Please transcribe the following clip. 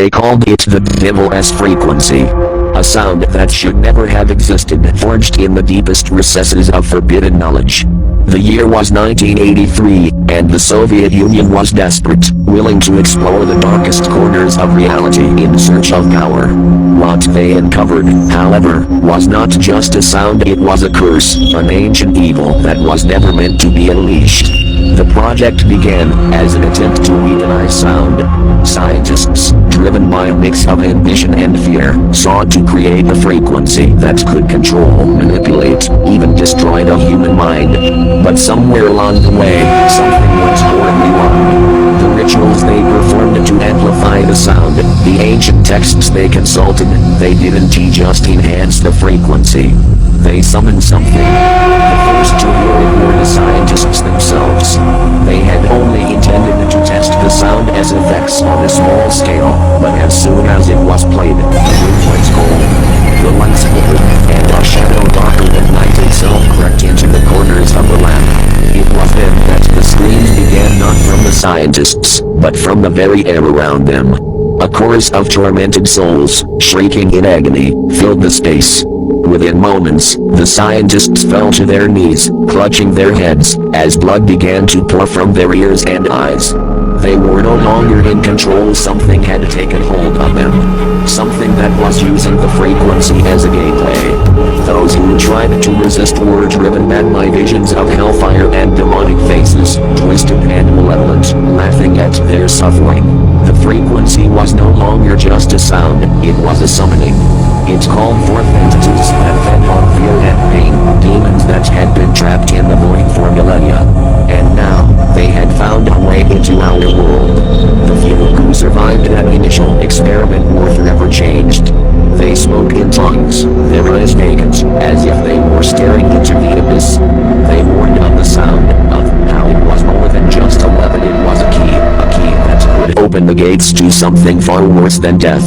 They called it the devil's frequency. A sound that should never have existed, forged in the deepest recesses of forbidden knowledge. The year was 1983, and the Soviet Union was desperate, willing to explore the darkest corners of reality in search of power. What they uncovered, however, was not just a sound, it was a curse, an ancient evil that was never meant to be unleashed. The project began as an attempt to weaponize sound. Scientists, driven by a mix of ambition and fear, sought to create a frequency that could control, manipulate, even destroy the human mind. But somewhere along the way, something went horribly wrong. The rituals they performed to amplify the sound, the ancient texts they consulted, they didn't just enhance the frequency. They summoned something. The first to hear it were the scientists themselves. They had only intended to test the sound as effects on a small scale, but as soon as it was played, the room went cold. The lights flickered, and a shadow darker than night itself crept into the corners of the lab. It was then that the screams began, not from the scientists, but from the very air around them. A chorus of tormented souls, shrieking in agony, filled the space. Within moments, the scientists fell to their knees, clutching their heads, as blood began to pour from their ears and eyes. They were no longer in control. Something had taken hold of them. Something that was using the frequency as a gateway. Those who tried to resist were driven mad by visions of hellfire and demonic faces, twisted and malevolent, laughing at their suffering. The frequency was no longer just a sound, it was a summoning. It called forth entities that fed on fear and pain, demons that had been trapped in the void for millennia. And now, they had found a way into our world. The few who survived that initial experiment were forever changed. They spoke in tongues, their eyes vacant, as if they were staring into the abyss. They warned of the sound, of how it was more than just a weapon, it was a key that could open the gates to something far worse than death.